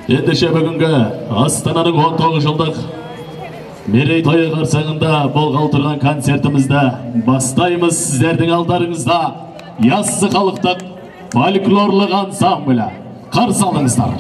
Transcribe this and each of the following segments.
Ендеше бүгінгі Астананың 19 жылдық мерейтойы қарсаңында болғалы тұрған концертімізді бастаймыз. Сіздердің алдарыңызда яссы халықтық фольклорлық ансамблі. Қарсы алыңыздар.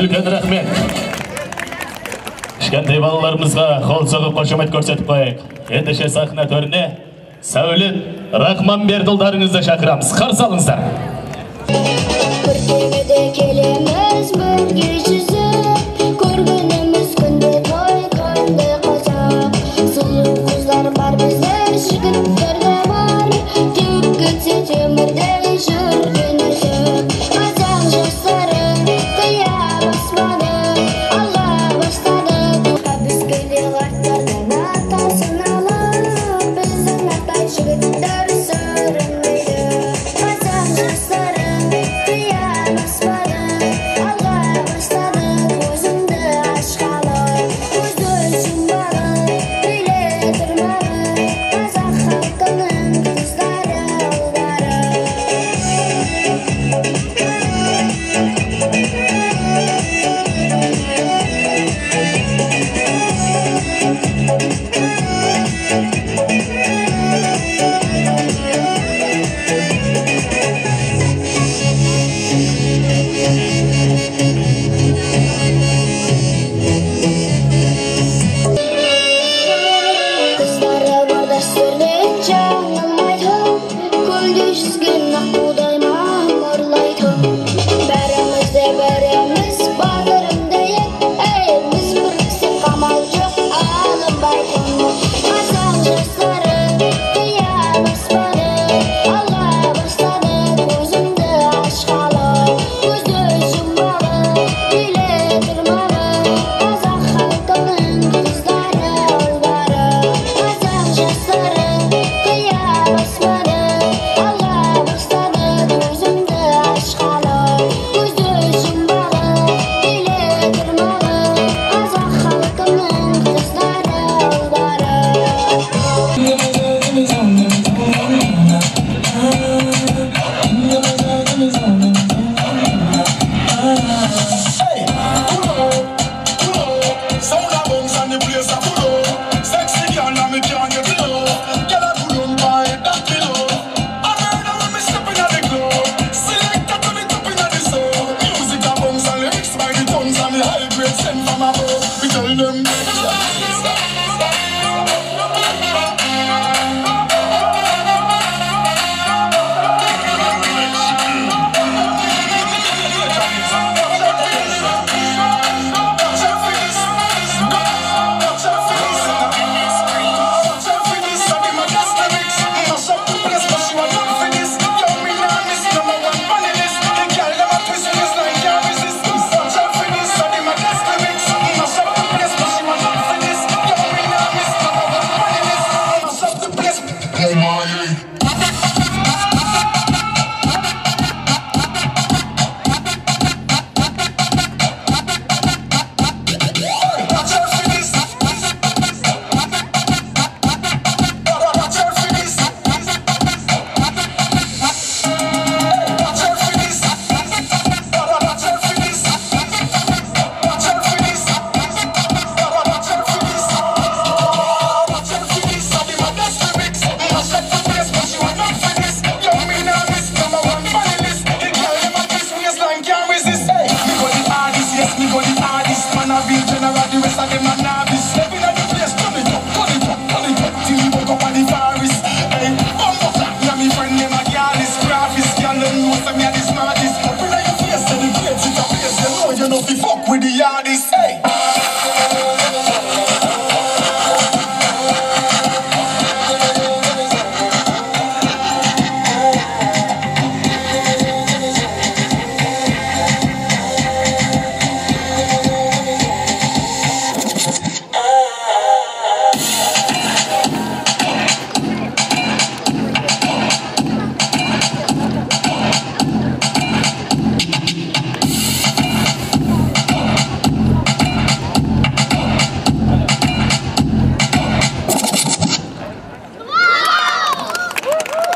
Үлкен рахмет. Кішкентай балаларымызға қол соғып қошемет көрсетіп қойық. Ендеше сахна төріне Сәулет Рахманберділдарыңызды шақырамыз. Қарсы алыңыздар. Көркемеде келеміз бірге жүзіп, көргеніміз күнде той қандай қазақ. Сұлу қыздар бар біздер, жігіттер де бар, теуіп кетсе темір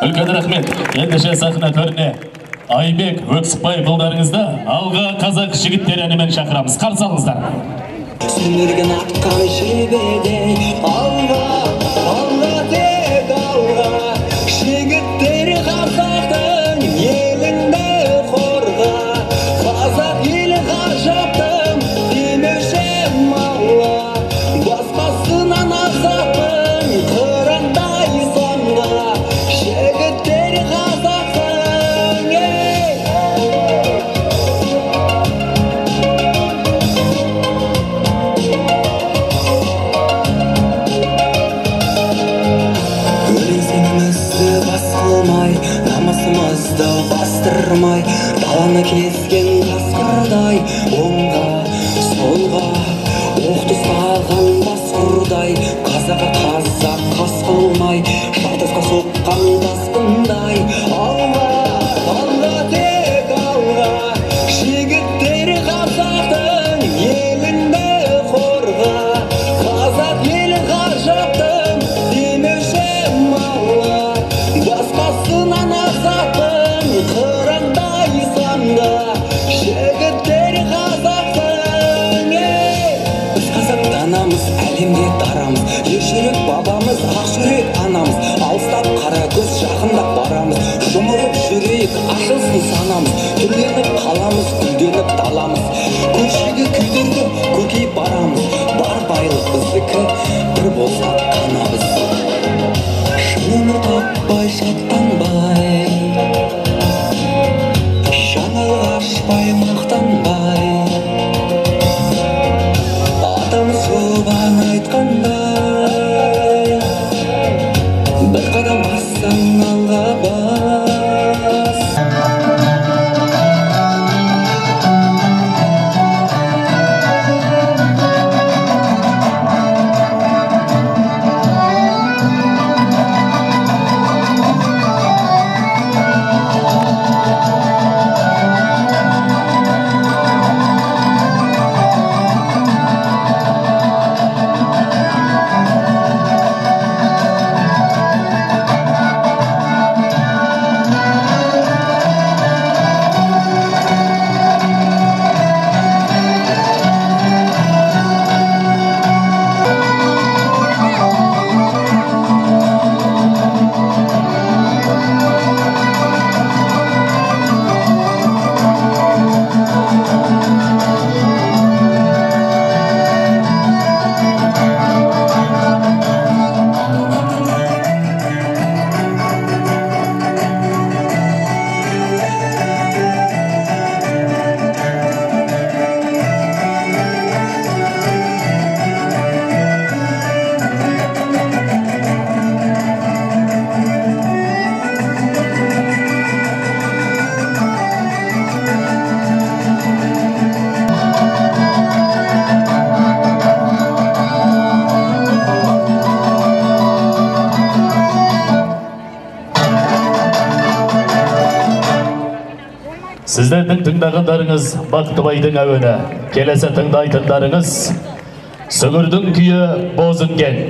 Үлкен рахмет. Ендеше сахна төріне Айбек Өксікбай бұлдарыңызды алға қазақ жігіттер әнімен шақырамыз. Қарсы алыңыздар. Сүмірген атқан жебедей алға, алға тек алға, жігіттер қазақтың еліңді қорға, қазақ елі ғажаптың демеуші малға, басқасынан азапын қырандай санға, жігіттер қазақтың намысымызды бастырмай, даланы кезген қасқырдай, оңға, солға, оқты салған басқұрдай, қазаға қазақ қас қылмай, шартасқа соққан тасқындай, алға, алға тек алға, жігіттер қазақтың еліңді қорға, қазақ елі ғажаптың демеуші малға, басқасынан азапын қырандай санға, жігіттер қазақтың біз қазақтанамыз, әлемге тарамыз, ержүрек бабамыз, ақ жүрек анамыз, алыстап қара көз бір қадам бассаң алға бас. Сіздердің тыңдағандарыңыз Бақтыбайдың әуені. Келесі тыңдайтындарыңыз Сүгірдің күйі Бозінген.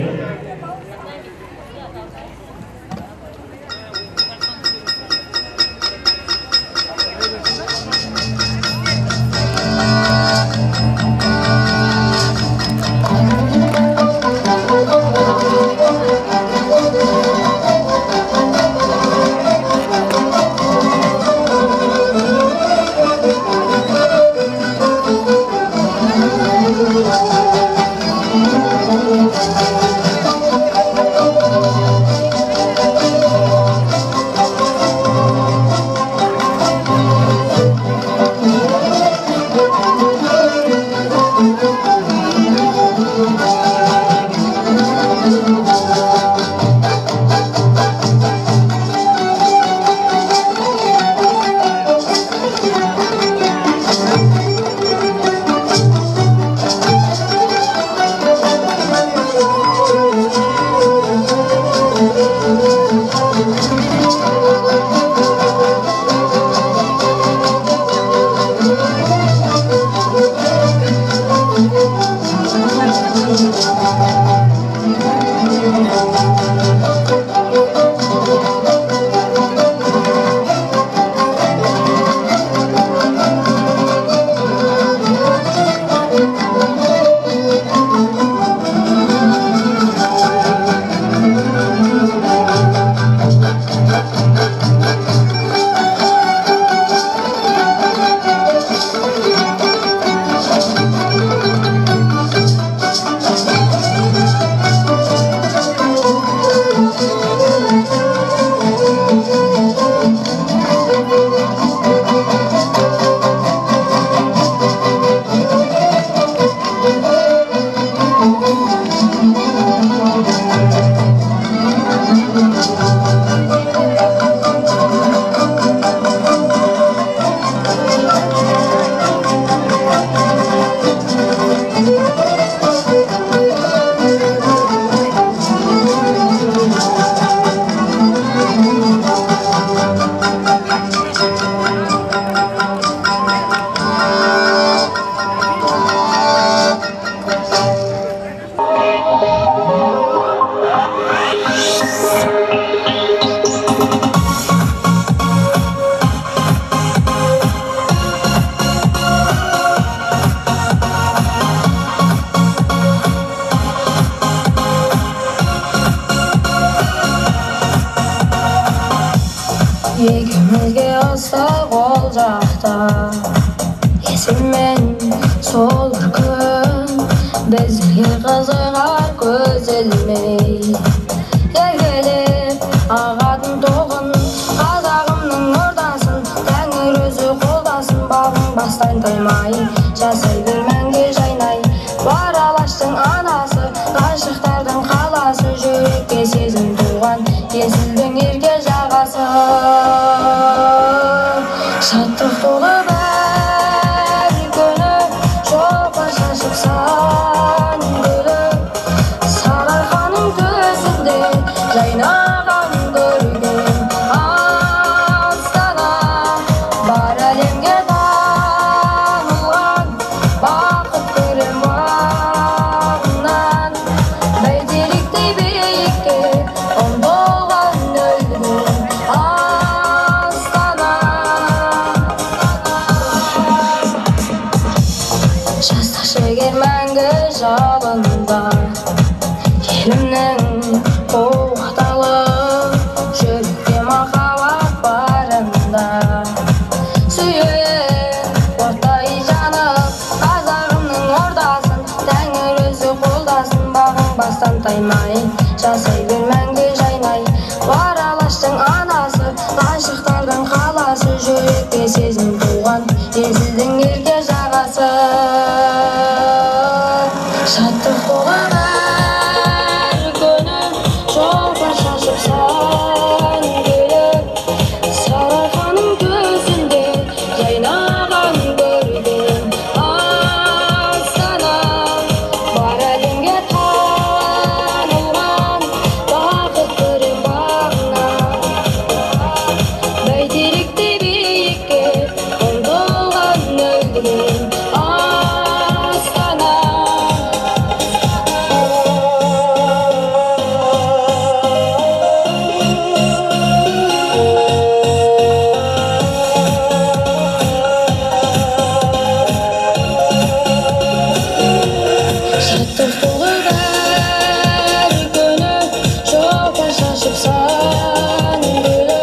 Екеумізге ыстық ол жақта есіммен сол бір күн біздерге қызығар көз ілмей еркелеп ағатын тоғын қазағымның ордасын тәңір өзі қолдасын бағың бастан таймай жасай бер мәңге жайнай бар алаштың анасы ғашықтардың қаласы жүрекке сезім туған есілдің ерке жағасы. Шаттық толы бәр күні, шоқпар шашып сан гүлі, Сарыарқаның төсінде жайнаған көрген Астана. Бар әлемге танылған бақыт көрем бағынан, бәйтеректей биікке ұмтылған өлген Астана. Жастық шегер мәңгі жабында, елімнің қуақталы жүректе махаббат барында. Сүйер оттай жанып қазағымның ордасын, Тәңір өзі қолдасын, бағың бастан таймай жасай бер мәңгі жайнай. Бар алаштың анасы, ғашықтардың қаласы, жүректе сезім туған есілдің ерке жағасы. Шаттық толы бәр күні, шоқпар шашып сан гүлі, Сарыарқаның төсінде жайнаған көрген Астана. Бар әлемге танылған бақыт көрем бағынан, бәйтеректей биікке ұмтылған өлген Астана. Шаттық толы бәр күні, шоқпар шашып сан гүлі,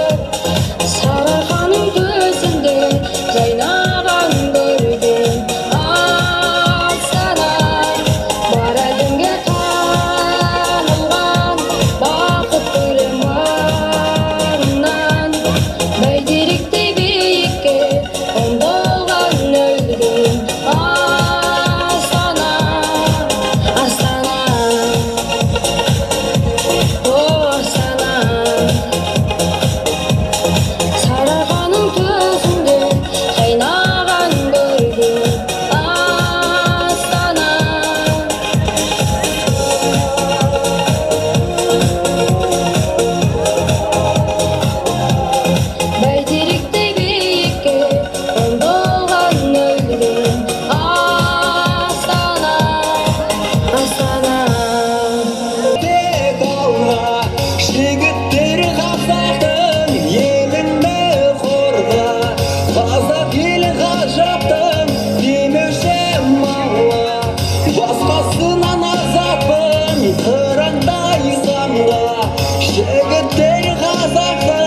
Сарыарқаның төсінде жайнаған көрген Астана. Бар әлемге танылған бақыт көрем бағынан, бәйтеректей биікке ұмтылған өлген Астана. Астана, о Астана. Сарыарқаның төсінде жайнаған көрген Астана. Бәйтеректей биікке ұмтылған өлген Астана. Астана. Тек алға жігіттер қазақтың еліңді қорға, қазақ елі ғажаптың демеуші маңға. Басқасынан азатпын қырандай самға, жігіттер қазақтың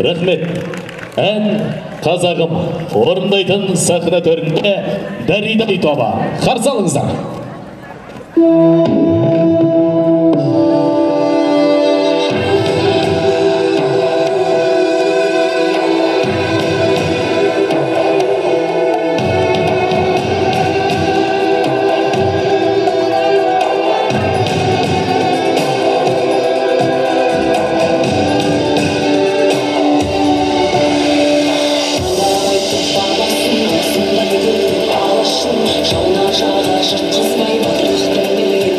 Рахмет. Ән қазағым орындайтын сахна төрінде Даридай тобы. Қарсы алыңыздар. Жауна жаға жыртқызбай батырлықтың білген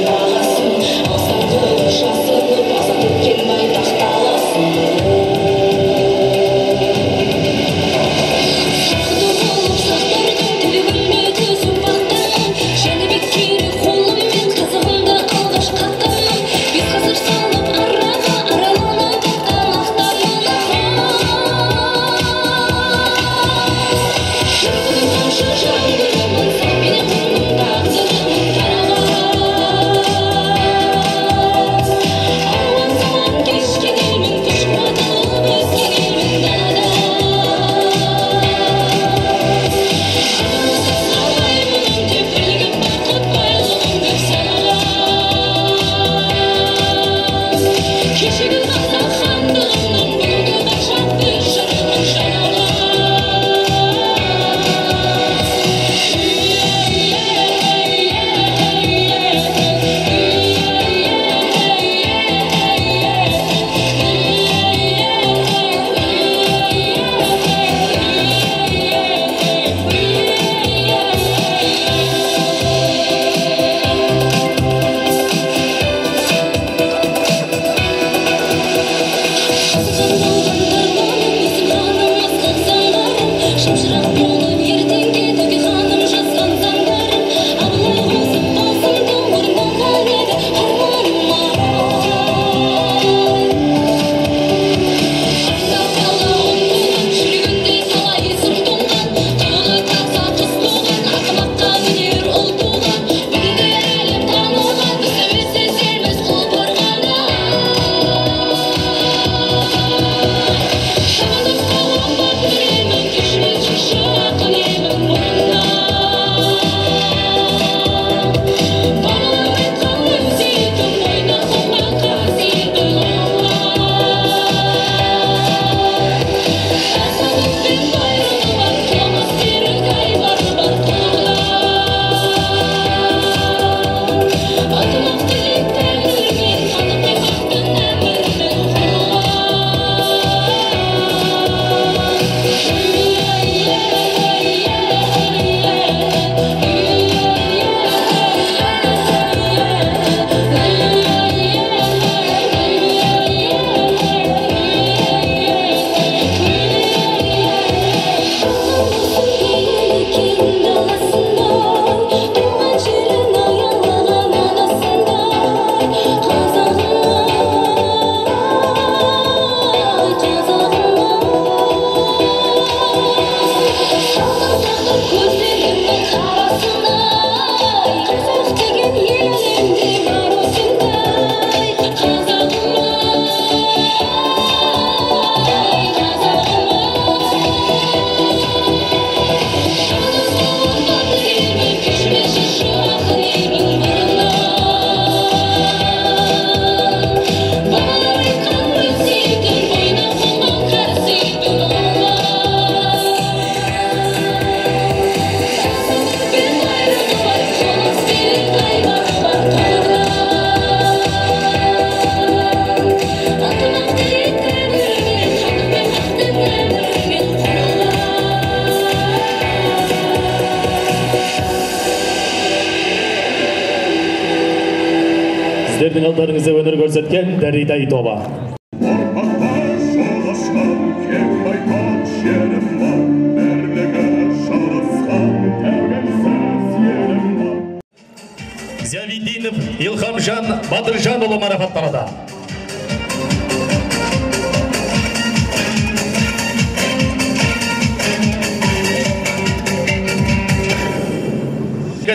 сіздердің алдарыңызда өнер көрсеткен Дәридай тобы. Зиявиддинов Илхамжан Бадыржанұлы марапатталды.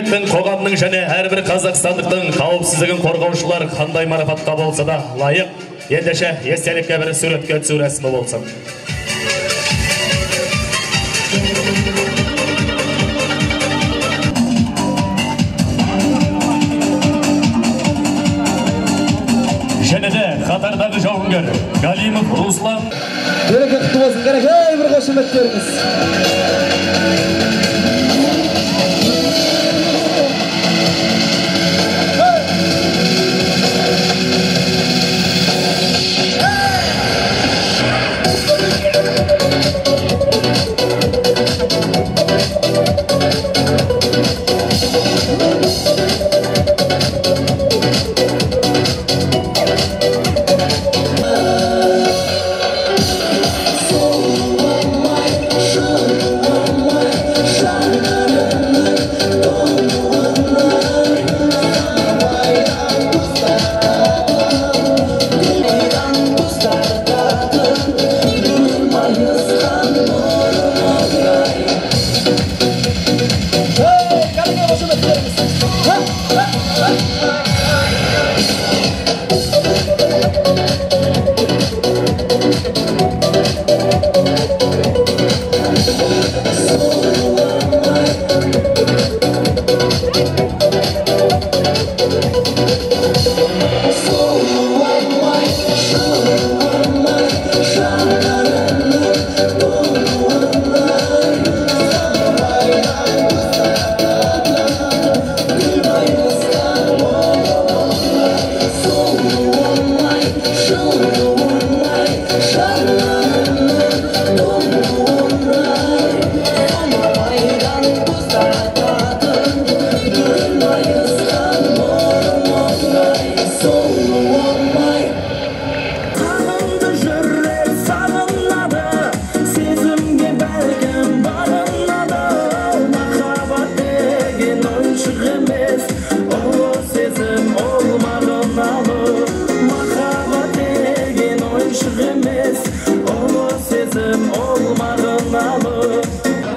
Қоғамның және әрбір қазақстандықтың қауіпсіздігін қорғаушылар қандай марапатқа болса да лайық. Ендеше естелікке бір суретке түсу рәсімі болсын. Және де қатардағы жауынгер Галимов Руслан. Береке құтты болсын, қарақай бір қошеметтеріңіз.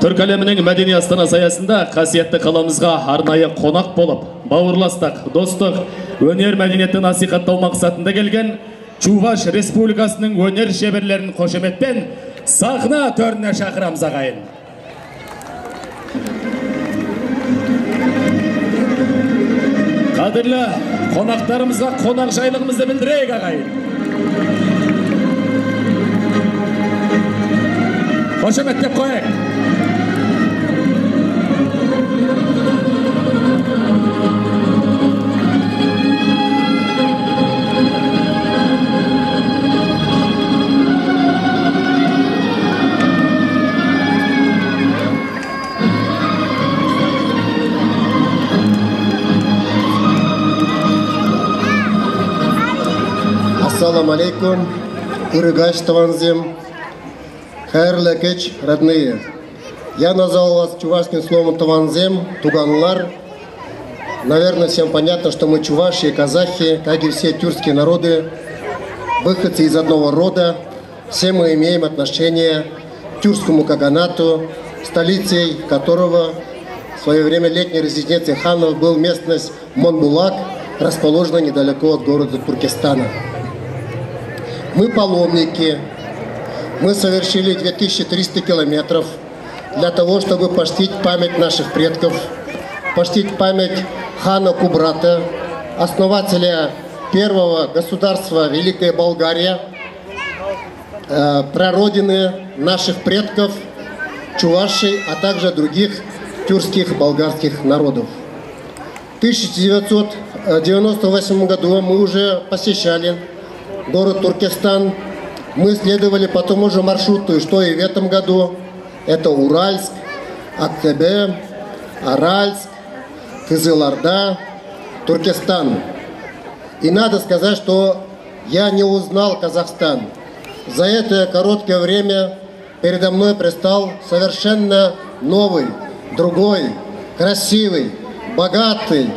Түрк әлемінің мәдени астанасы аясында қасиетті қаламызға арнайы қонақ болып, бауырластық, достық, өнер мәдениетті насихаттау мақсатында келген Чуваш Республикасының өнер шеберлерін қошеметпен сахна төріне шақырамыз ағайын. Қадірлі қонақтарымызға қонақжайлығымызды білдірейік ағайын. Қошеметтеп қойық. Ассаламу алейкум, Урыгач Таванзем, хайрлы кеч, родные. Я назвал вас чувашским словом Таванзем, Туганлар. Наверное, всем понятно, что мы чуваши и казахи, как и все тюркские народы, выходцы из одного рода. Все мы имеем отношение к тюркскому каганату, столицей которого в свое время летней резиденцией ханов был местность Монбулак, расположенная недалеко от города Туркестана. Мы паломники, мы совершили 2300 километров для того, чтобы почтить память наших предков, почтить память хана Кубрата, основателя первого государства Великая Болгария, прародины наших предков, чувашей, а также других тюркских болгарских народов. В 1998 году мы уже посещали город Туркестан. Мы следовали по тому же маршруту, что и в этом году. Это Уральск, Актебе, Аральск, Кызылорда, Туркестан. И надо сказать, что я не узнал Казахстан. За это короткое время передо мной предстал совершенно новый, другой, красивый, богатый,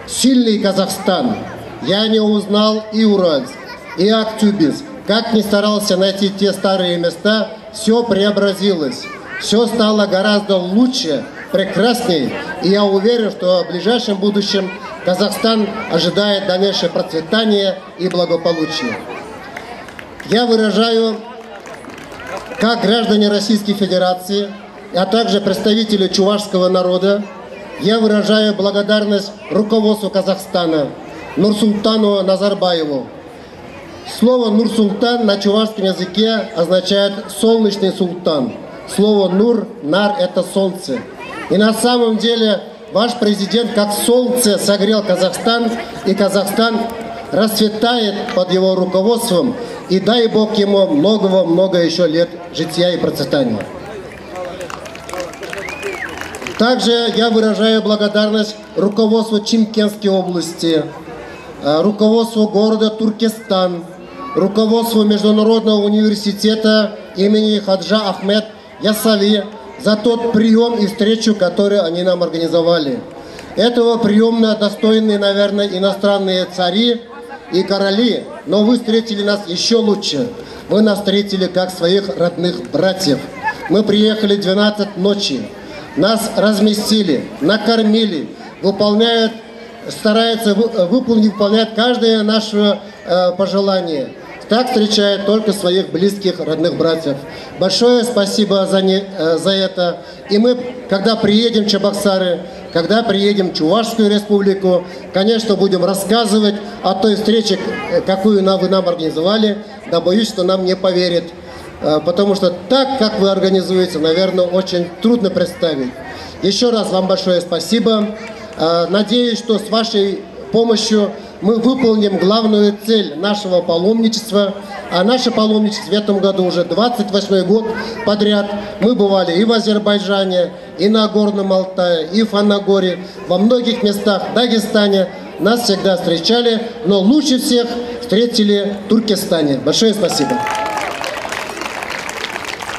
сильный Казахстан. Я не узнал и Уральск, и Актюбинск. Как ни старался найти те старые места, все преобразилось. Все стало гораздо лучше, прекраснее. И я уверен, что в ближайшем будущем Казахстан ожидает дальнейшее процветание и благополучие. Я выражаю, как граждане Российской Федерации, а также представители чувашского народа, я выражаю благодарность руководству Казахстана Нурсултану Назарбаеву. Слово «Нурсултан» на чувашском языке означает «солнечный султан». Слово «нур», «нар» — это солнце. И на самом деле ваш президент как солнце согрел Казахстан, и Казахстан расцветает под его руководством, и дай Бог ему много еще лет жития и процветания. Также я выражаю благодарность руководству Чимкентской области, руководству города Туркестан, руководству Международного университета имени Хаджа Ахмед Ясави за тот прием и встречу, которую они нам организовали. Этого приема достойны, наверное, иностранные цари и короли, но вы встретили нас еще лучше. Вы нас встретили как своих родных братьев. Мы приехали 12 ночи, нас разместили, накормили, стараются выполнять каждое наше пожелание. Так встречают только своих близких, родных братьев. Большое спасибо за это. И мы, когда приедем в Чебоксары, когда приедем в Чувашскую республику, конечно, будем рассказывать о той встрече, какую вы нам организовали. Да боюсь, что нам не поверят. Потому что так, как вы организуете, наверное, очень трудно представить. Еще раз вам большое спасибо. Надеюсь, что с вашей помощью мы выполним главную цель нашего паломничества. А наше паломничество в этом году уже 28-й год подряд. Мы бывали и в Азербайджане, и на Горном Алтае, и в Фанагоре, во многих местах в Дагестане. Нас всегда встречали, но лучше всех встретили в Туркестане. Большое спасибо.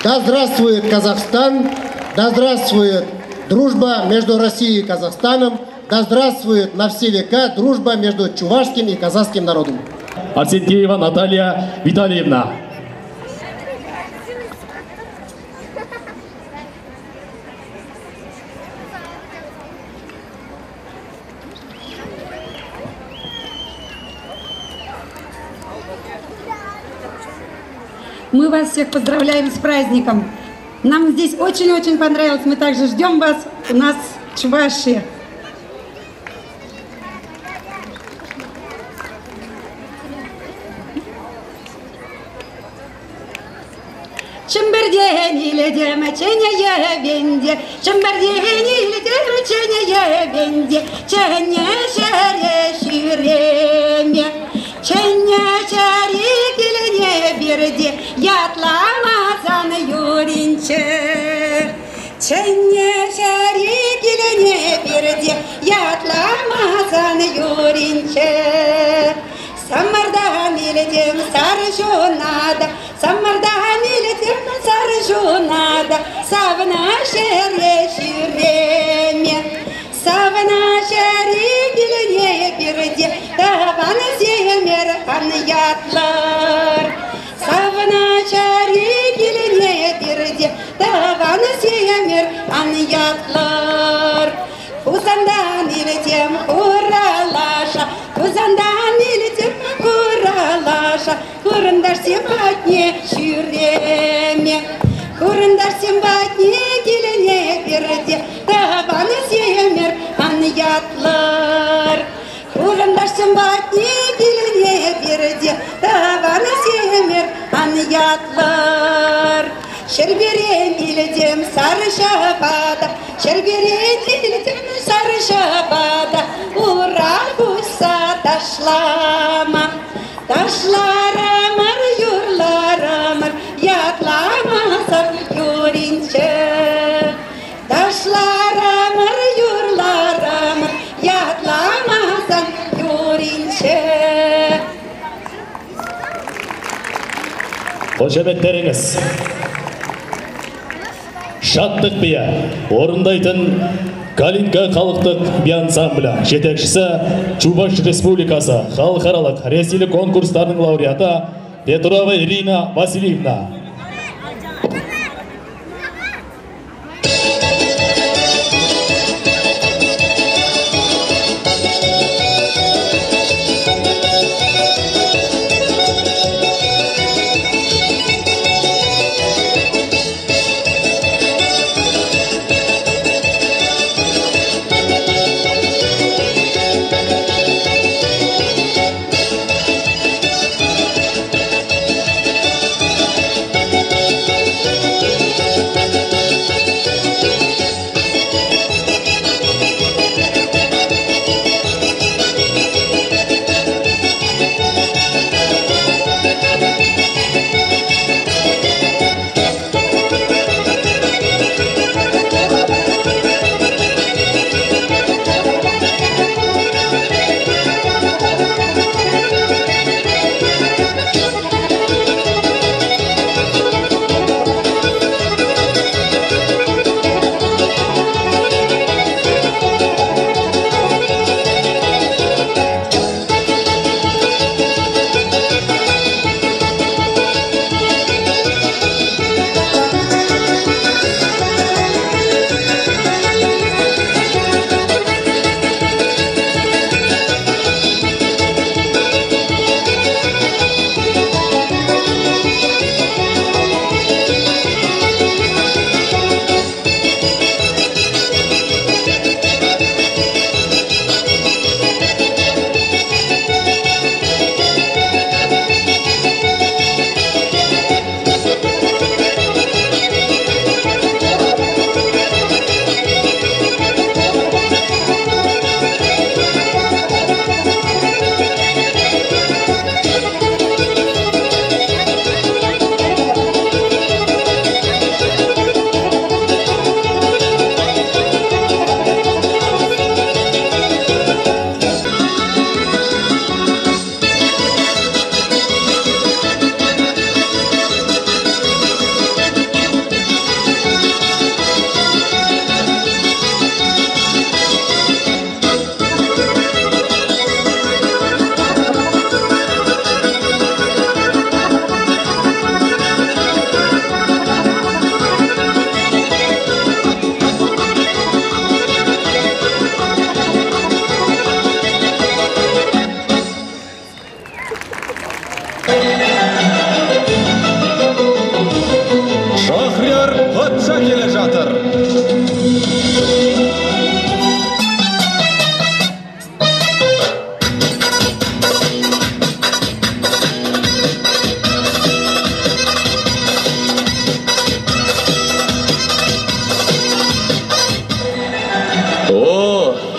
Да здравствует Казахстан, да здравствует дружба между Россией и Казахстаном, да здравствует на все века дружба между чувашским и казахским народом. Арсентьева Наталья Витальевна. Мы вас всех поздравляем с праздником. Нам здесь очень-очень понравилось. Мы также ждем вас у нас в Чувашии. Чемберден или демачение венде, Чемберден или демачение венде, Чене шаре ширеме, Чене шаре килене берде, Ятламазан юринче. Чене шаре килене берде, Ятламазан юринче. Самардан илетем саржунада, Самардан илетем саржунада, Савна шере ширеме, Савна шере гилене бирде, Таван земер хан ятлар. Савна шере гилене бирде, Таван земер хан ятлар. Кузандан илетем хуралаша, Кузандан илетем хуралаша, Курындаш симпатне шюреме, Курындаш симпатне килене берде, Табан семер ан ятлар. Курындаш симпатне килене берде, Табан семер ан ятлар. Şerberен илетем сары шабада, Şerberен илетем сары шабада, Урал куса ташлама, Ташларамар юрларамар, Ятламасар юринче. Ташларамар юрларамар, Ятламасар юринче. Қошеметтеріңіз. Шаттық бия орындайтын Калинка халықтық би ансамблі жетекшісі Чуваш Республикасы халықаралық ресейлік конкурстарының лауреаты Петрова Ирина Васильевна.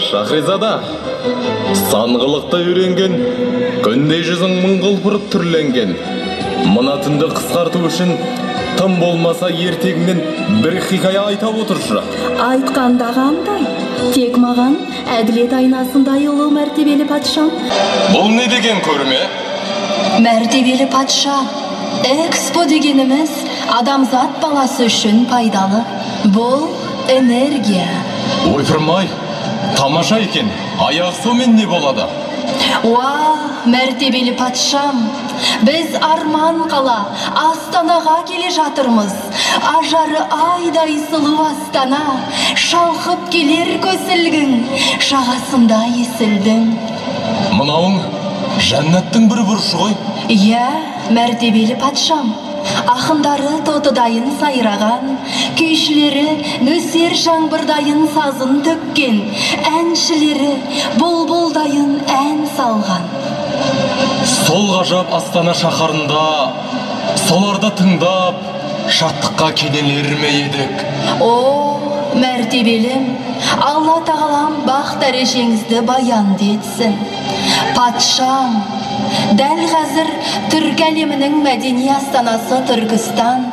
Шахризада, санғылықта үйренген, күндей жүзің мың құлпырып түрленген. Мына түнді қысқарту үшін тым болмаса ертегіңнен бір хикая айта отыршы. Айтқанда қандай, тек маған әділет айнасындай ұлы мәртебелі патшам. Бұл не деген көрме? Мәртебелі патша, экспо дегеніміз адамзат баласы үшін пайдалы. Бұл энергия. Ойпырмай, тамаша екен. Аяқ сомен не болады? Мәртебелі патшам, біз арман қала Астанаға келе жатырмыз. Ажары айдай сұлу Астана, шалқып келер көсілгің, шағасында есілдің. Мынауың жәннаттың бір бұрышы ғой. Мәртебелі патшам, ақындары тотыдайын сайраған, күйшілері нөсер жаңбырдайын сазын төккен, әншілері бұлбұлдайын ән салған. Сол ғажап Астана шаһарында, соларды тыңдап, шаттыққа кенелер ме едік? Мәртебелім, Алла тағалам бақ дәрежеңізді баянды етсін. Патшам, дәл қазір түркі әлемінің мәдени астанасы Түркістан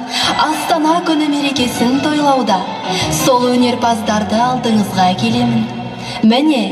Астана күні мерекесін тойлауда. Сол өнерпаздарды алдыңызға келемін. Міне.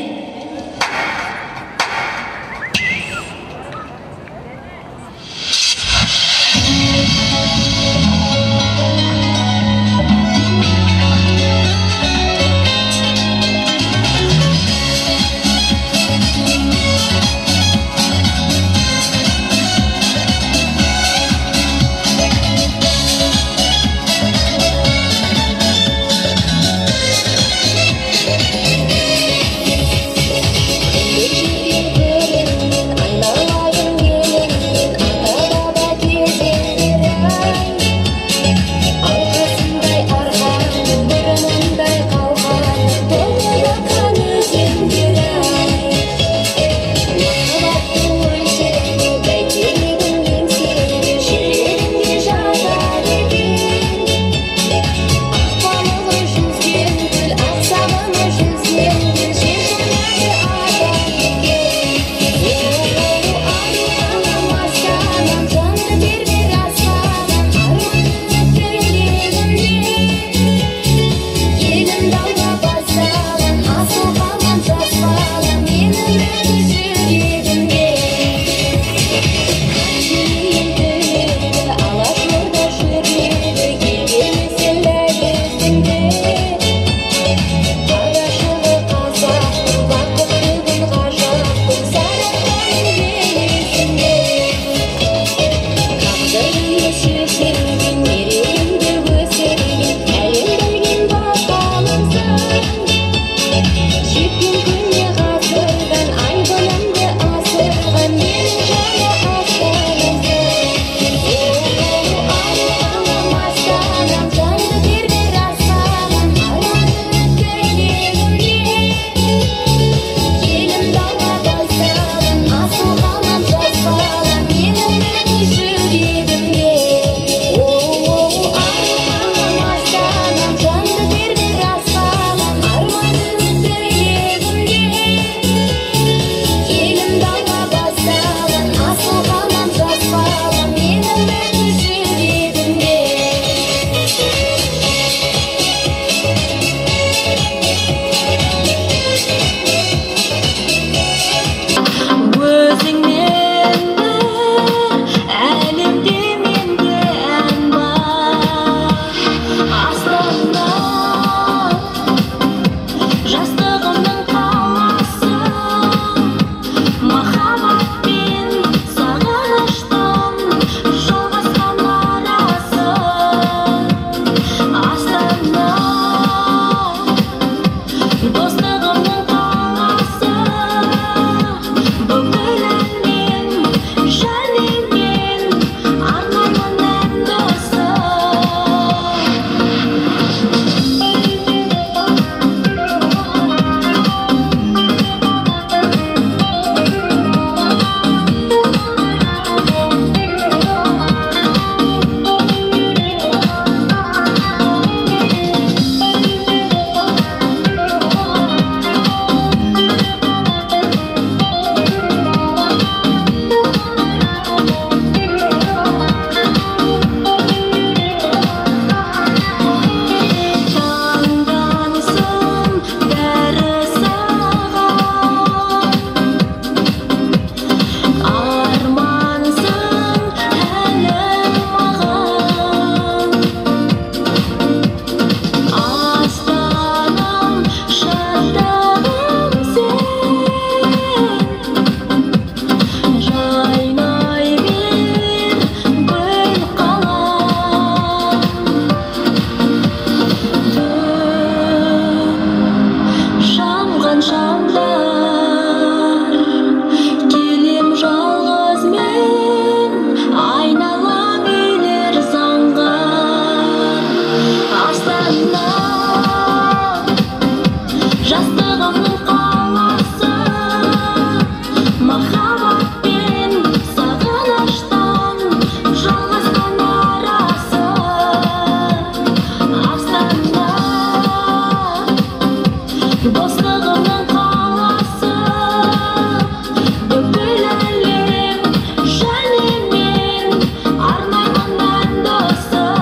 Dostluğumdan kalasın Dökülelim Şenimin Armağandan dostum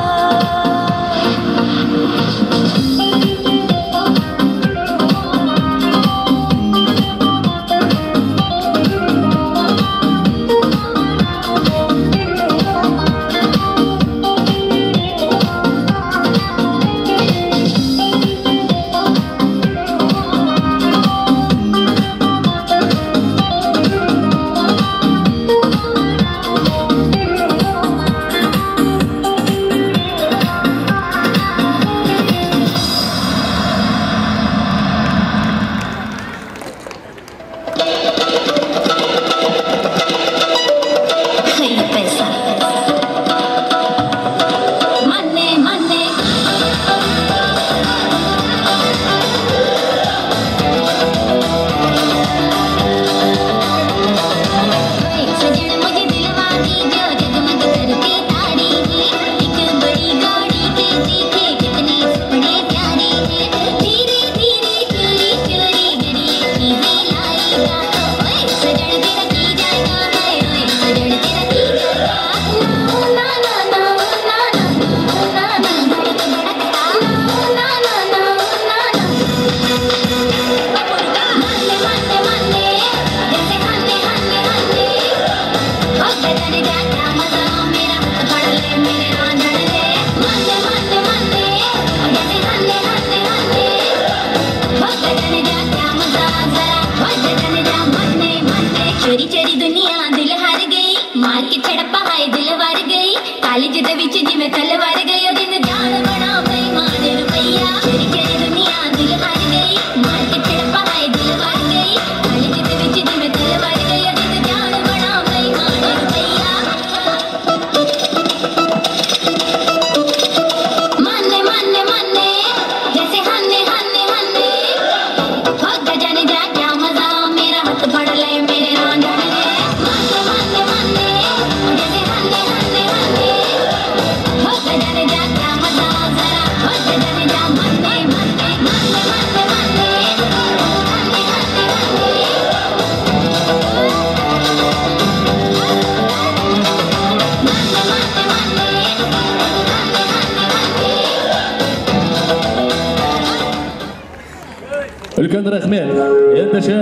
Үлкен рахмет. Ендеше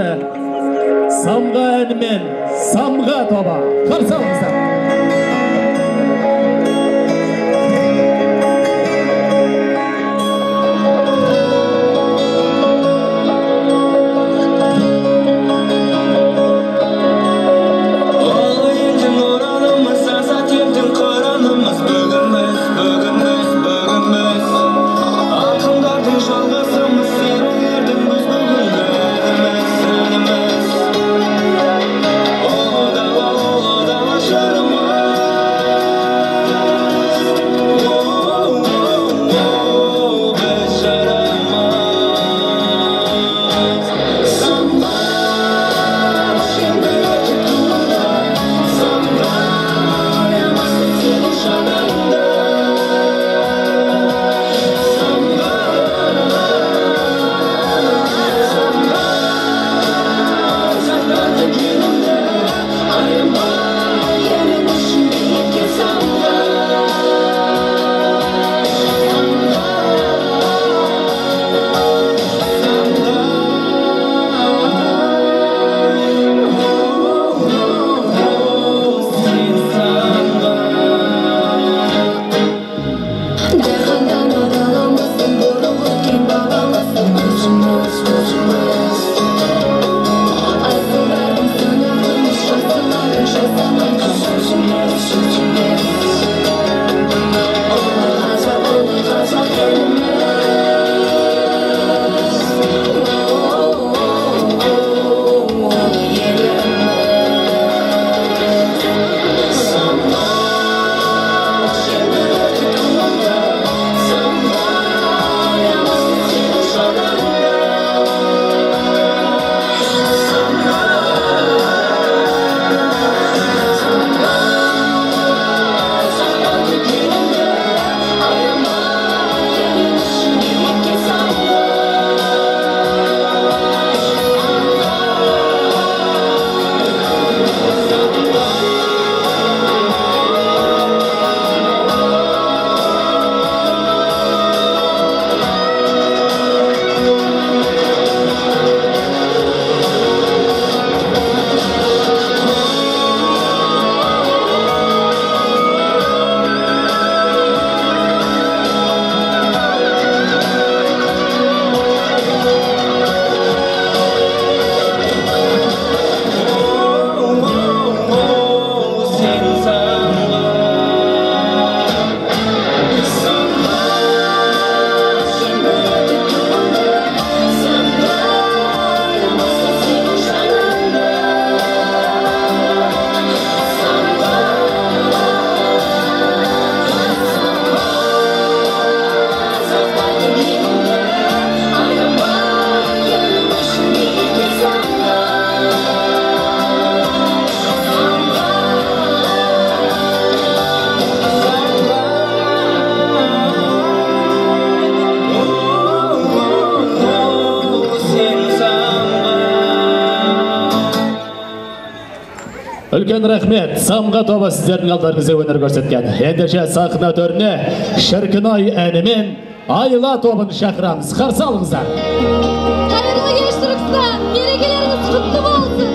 самға әнімен самға тоба. Қарсы алыңыздар. Sure. Үлкен рахмет, самға тобы сіздердің алдарыңызда өнер көрсеткен. Ендеше сахна төріне Шіркін-ай әнімен Айла тобын шақырамыз. Қарсы алыңыздар. Қайырлы кеш Түркістан, мерекелеріңіз құтты болсын.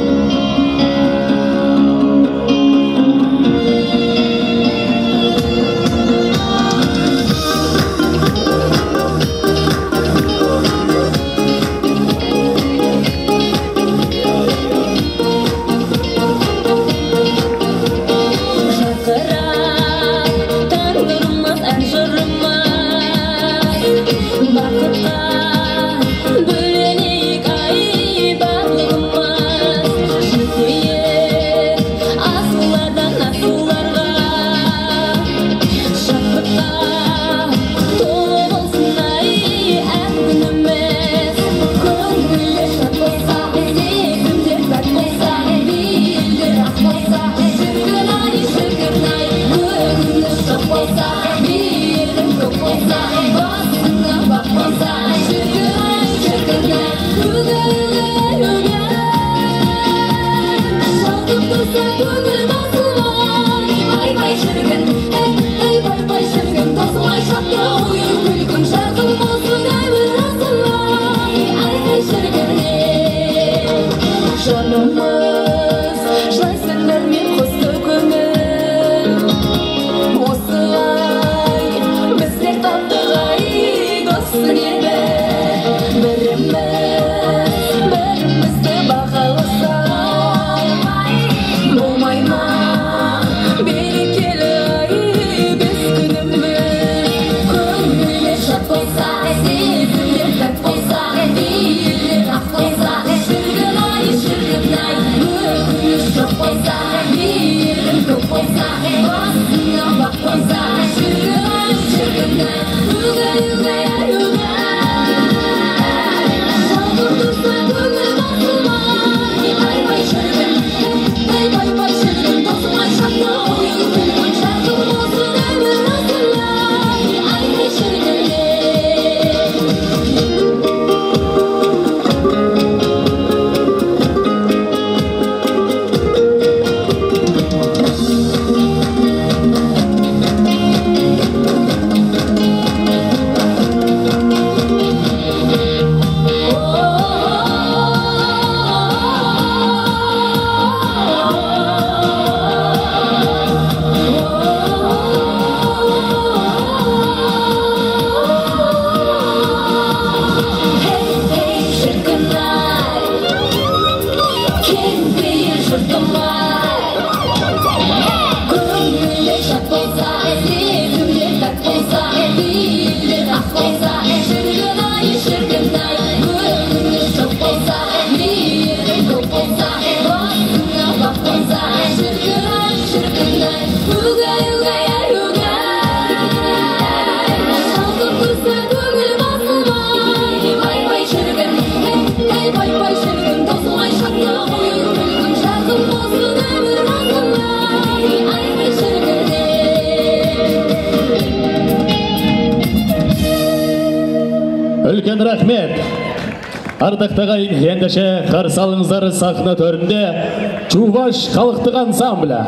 Үлкен рахмет. Ардақтағы ағайын, ендеше қарсы алыңыздар сахна төрінде Чуваш халықтық ансамблі.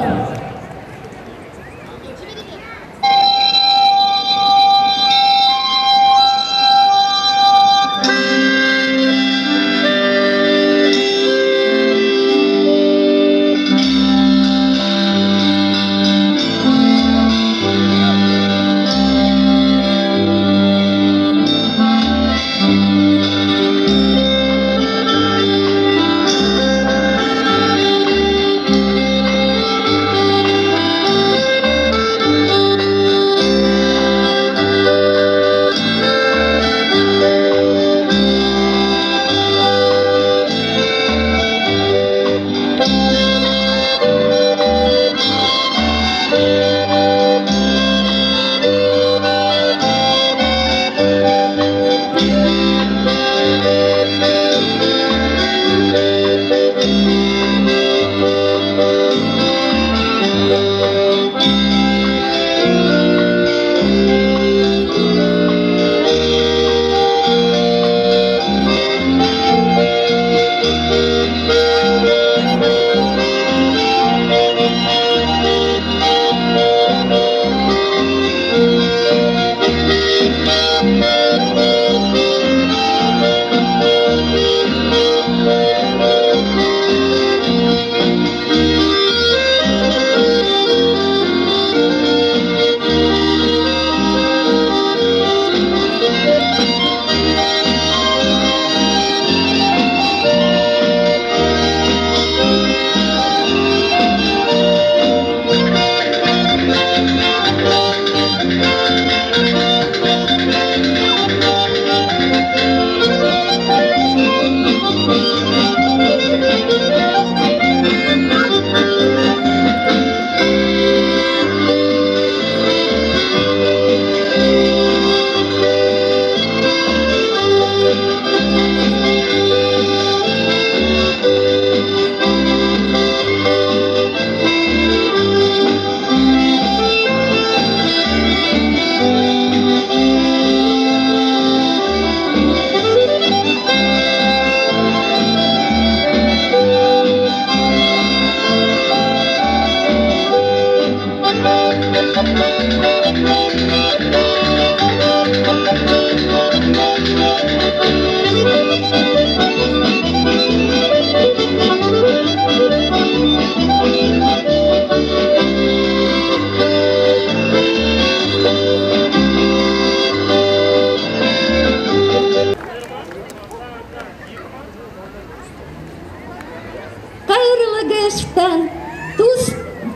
Кыргызстан,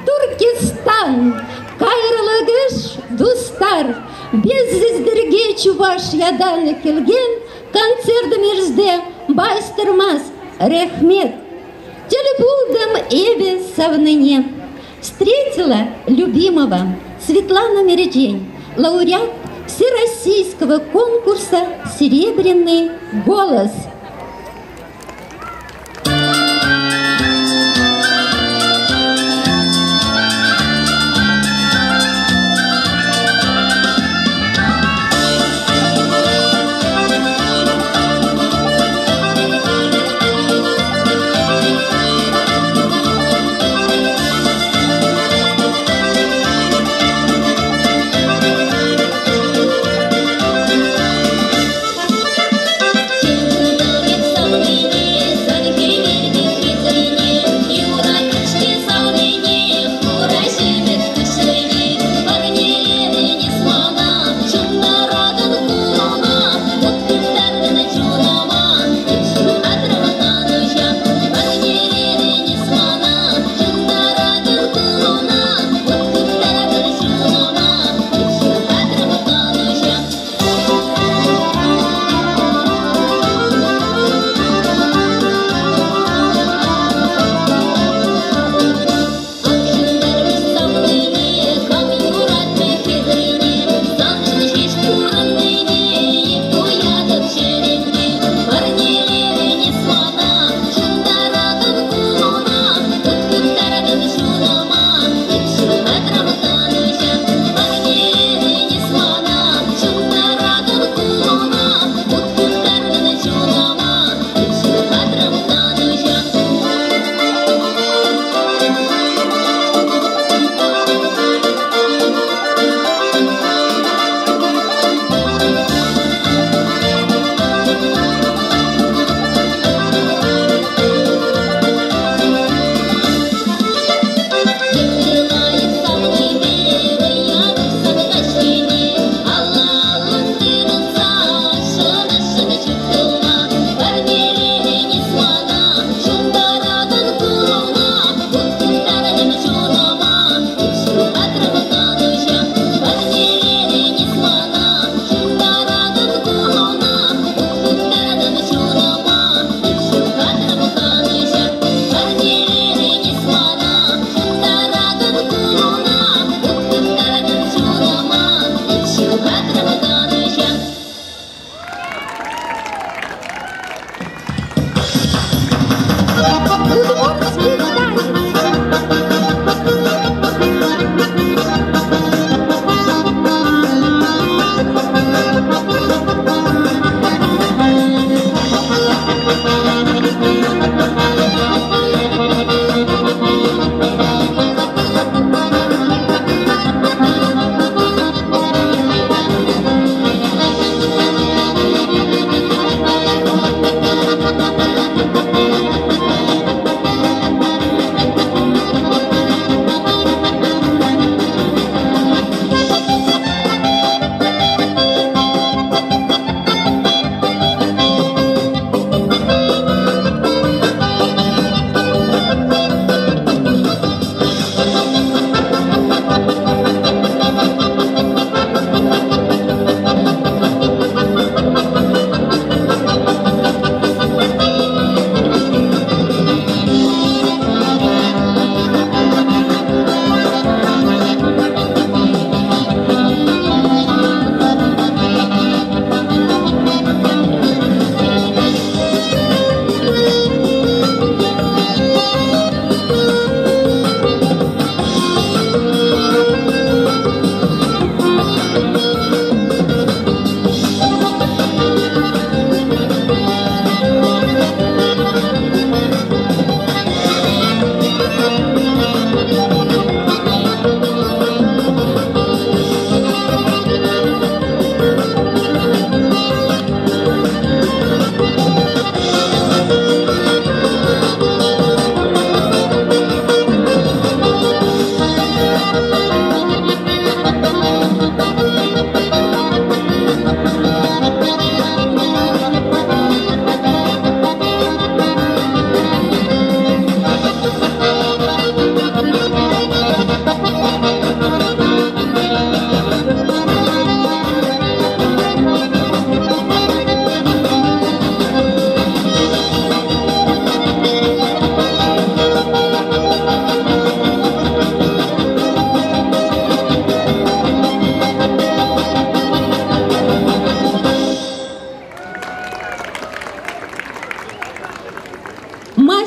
Туркестан, кайрылы кыш, дустар, без сиздерге Чувашиядан келген концертимизде байстырмас рахмет. Телебулдым эбе савныне. Встретила любимого Светлана Мередень, лауреат Всероссийского конкурса «Серебряный голос».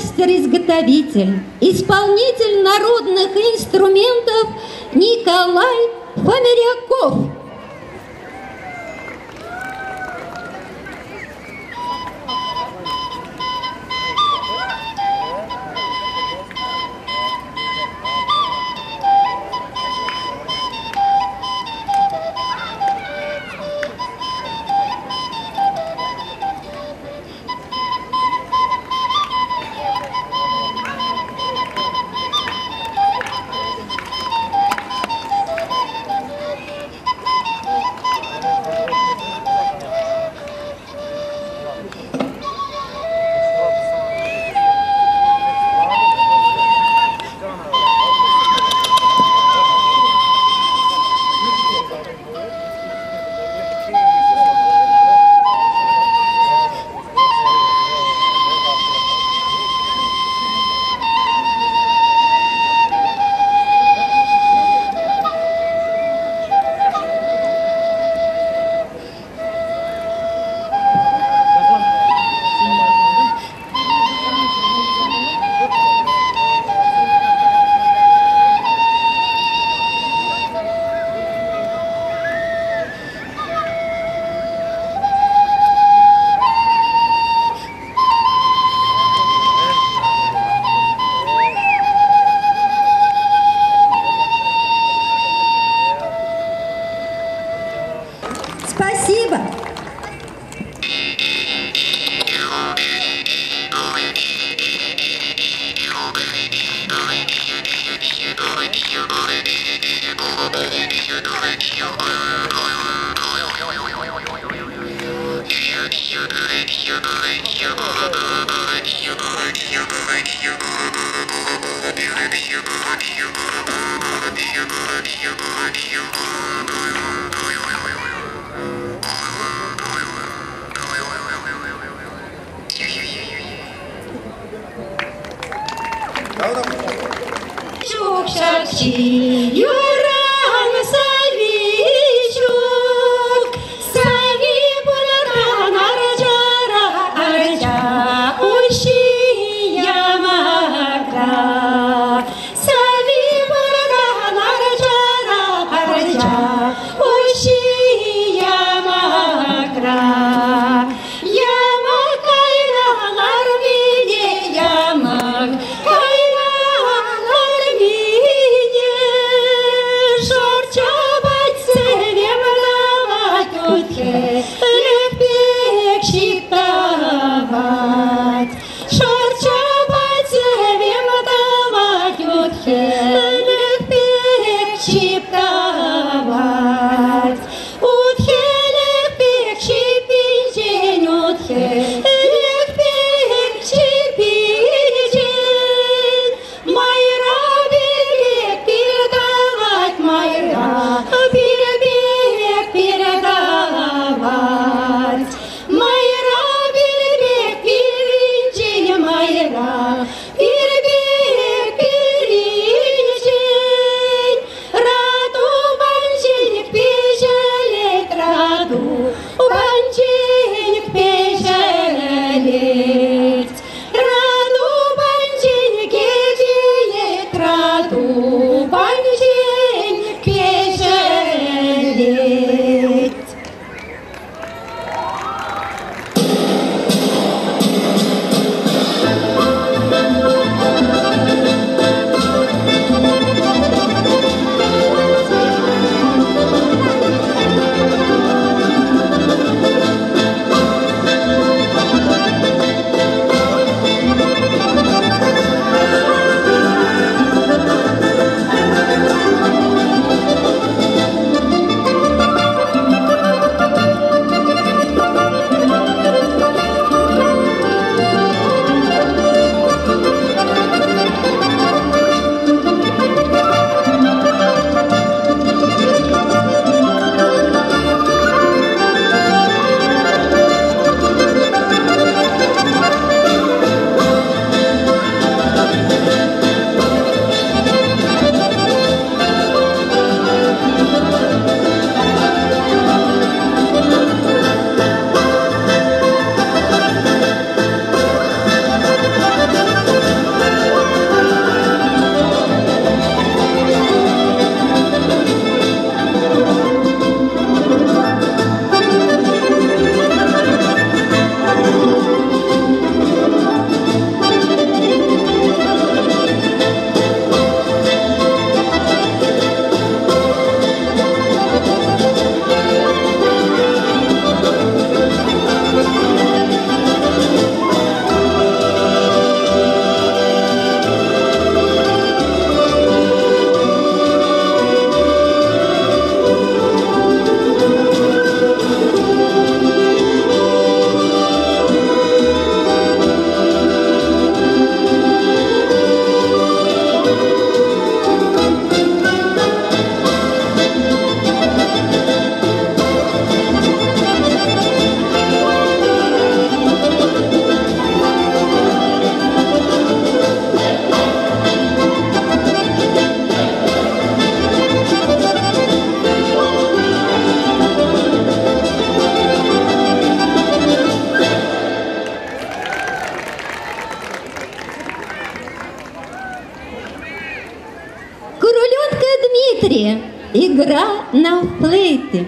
мастер-изготовитель, исполнитель народных инструментов Николай Фомеряков. Спасибо. Юран Савичук, Сави Буран Арджара, Арджа, Ущи Ямакра, Сави Буран Арджара, Арджа, Ущи Ямакра, Ямак Кайралар Мине, Ямак Кайралар Мине. Дмитрия игра на флейте.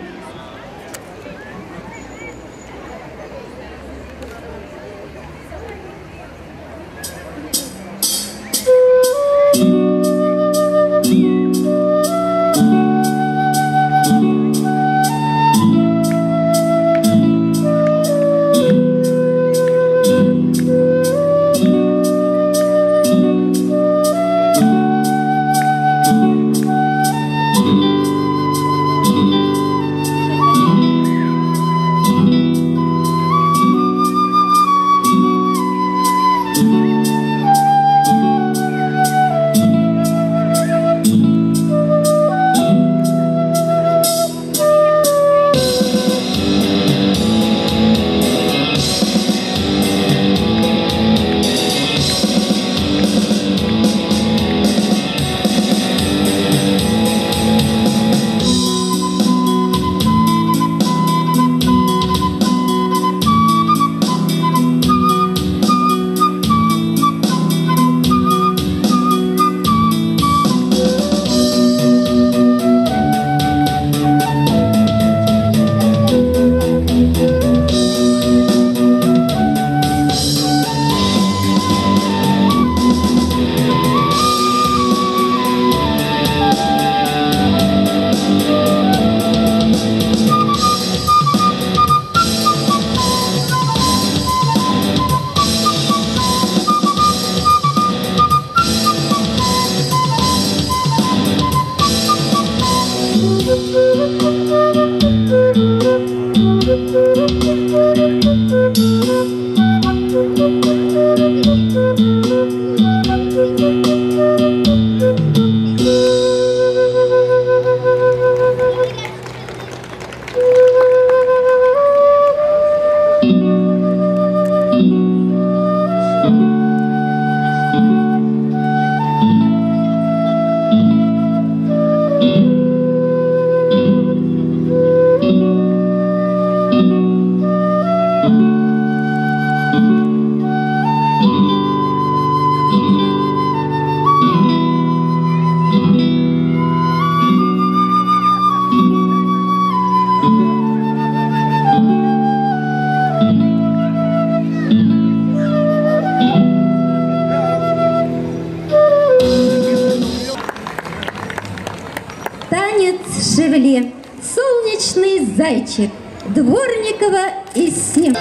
«Шевли», «Солнечный зайчик», Дворникова и «Снег».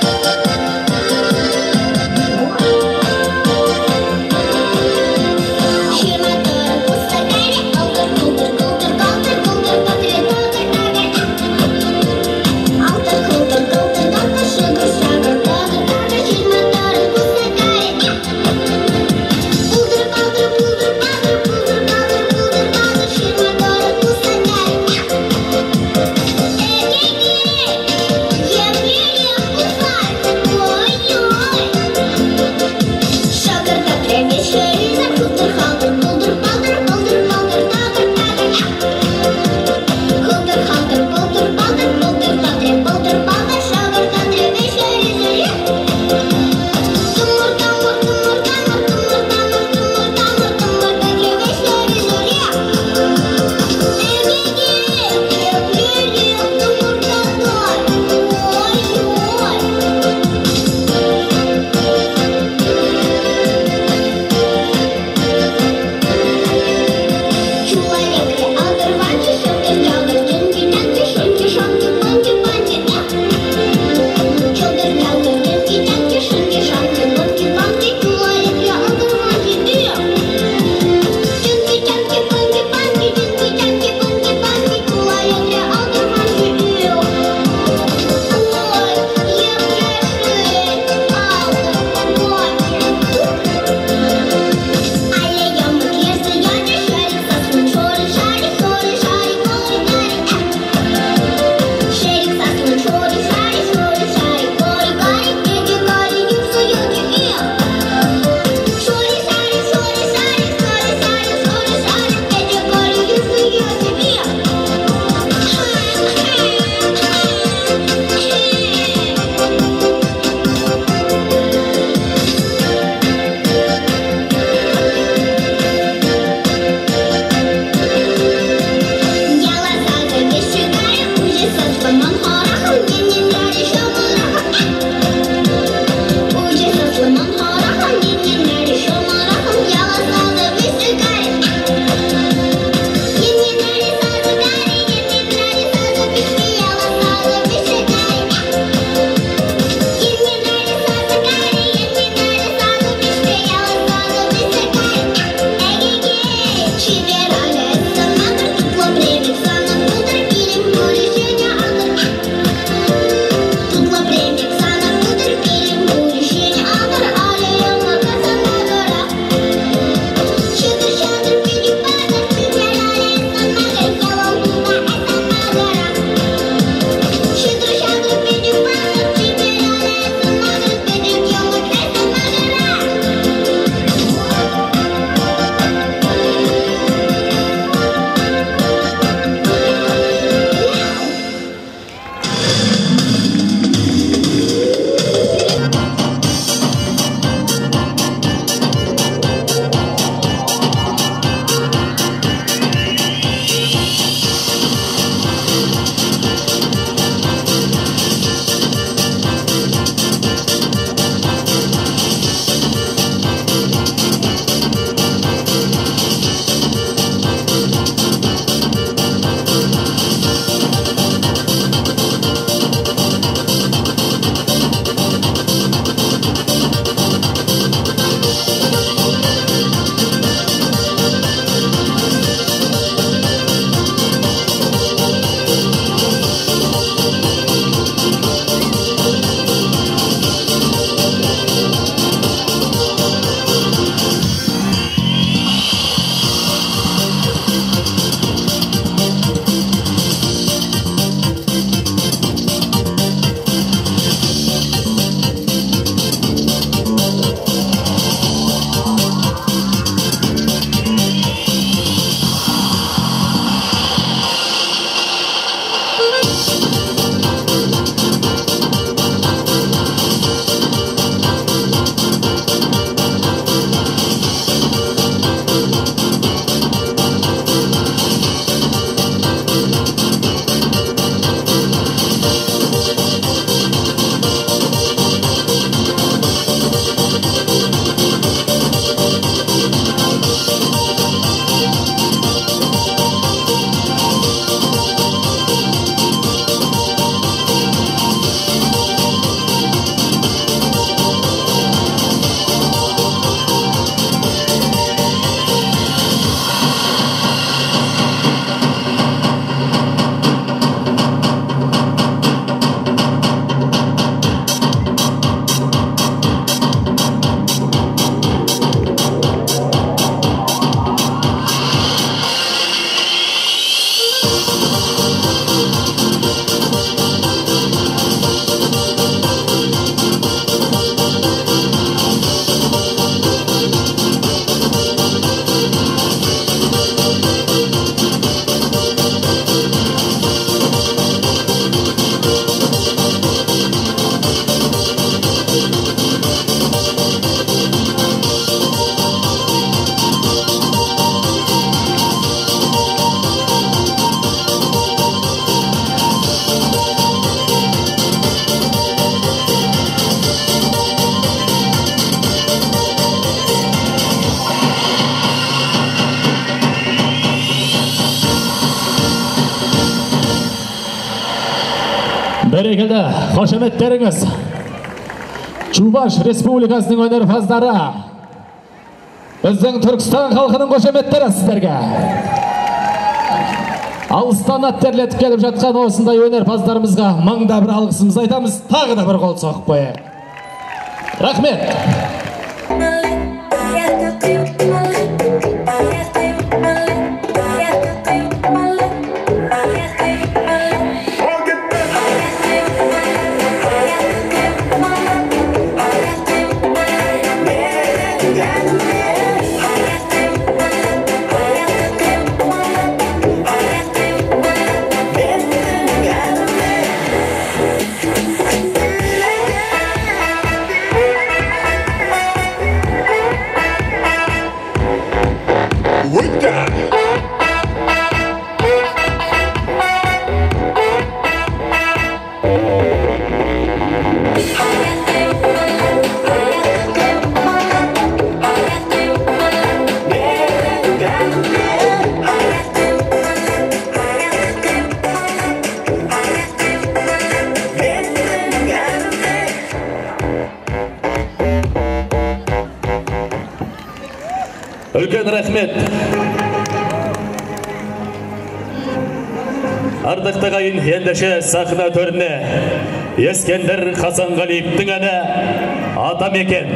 Boy Берекелді, қошеметтеріңіз. Чуваш Республикасының өнерпаздары. Біздің Түркістан халқының қошеметтері сіздерге. Алыстан аттерлетіп келіп жатқан осындай өнерпаздарымызға маңда бір алғысымызды айтамыз, тағы да бір қол соғып қояйық. Рахмет. Үлкен рахмет. Ардықты қайын ендеше сахна төріне Ескендір Хасанғалиевтің әні Атамекен.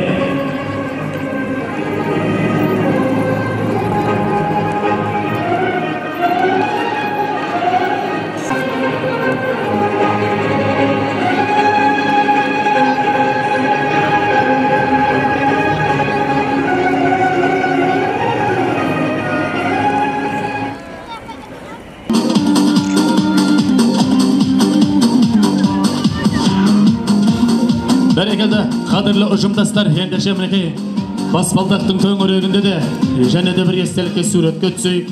Берекелді, қадірлі ұжымдастар, ендеше мінекей баспалдақтың төңірегінде де және де бір естелікке суретке түсейік.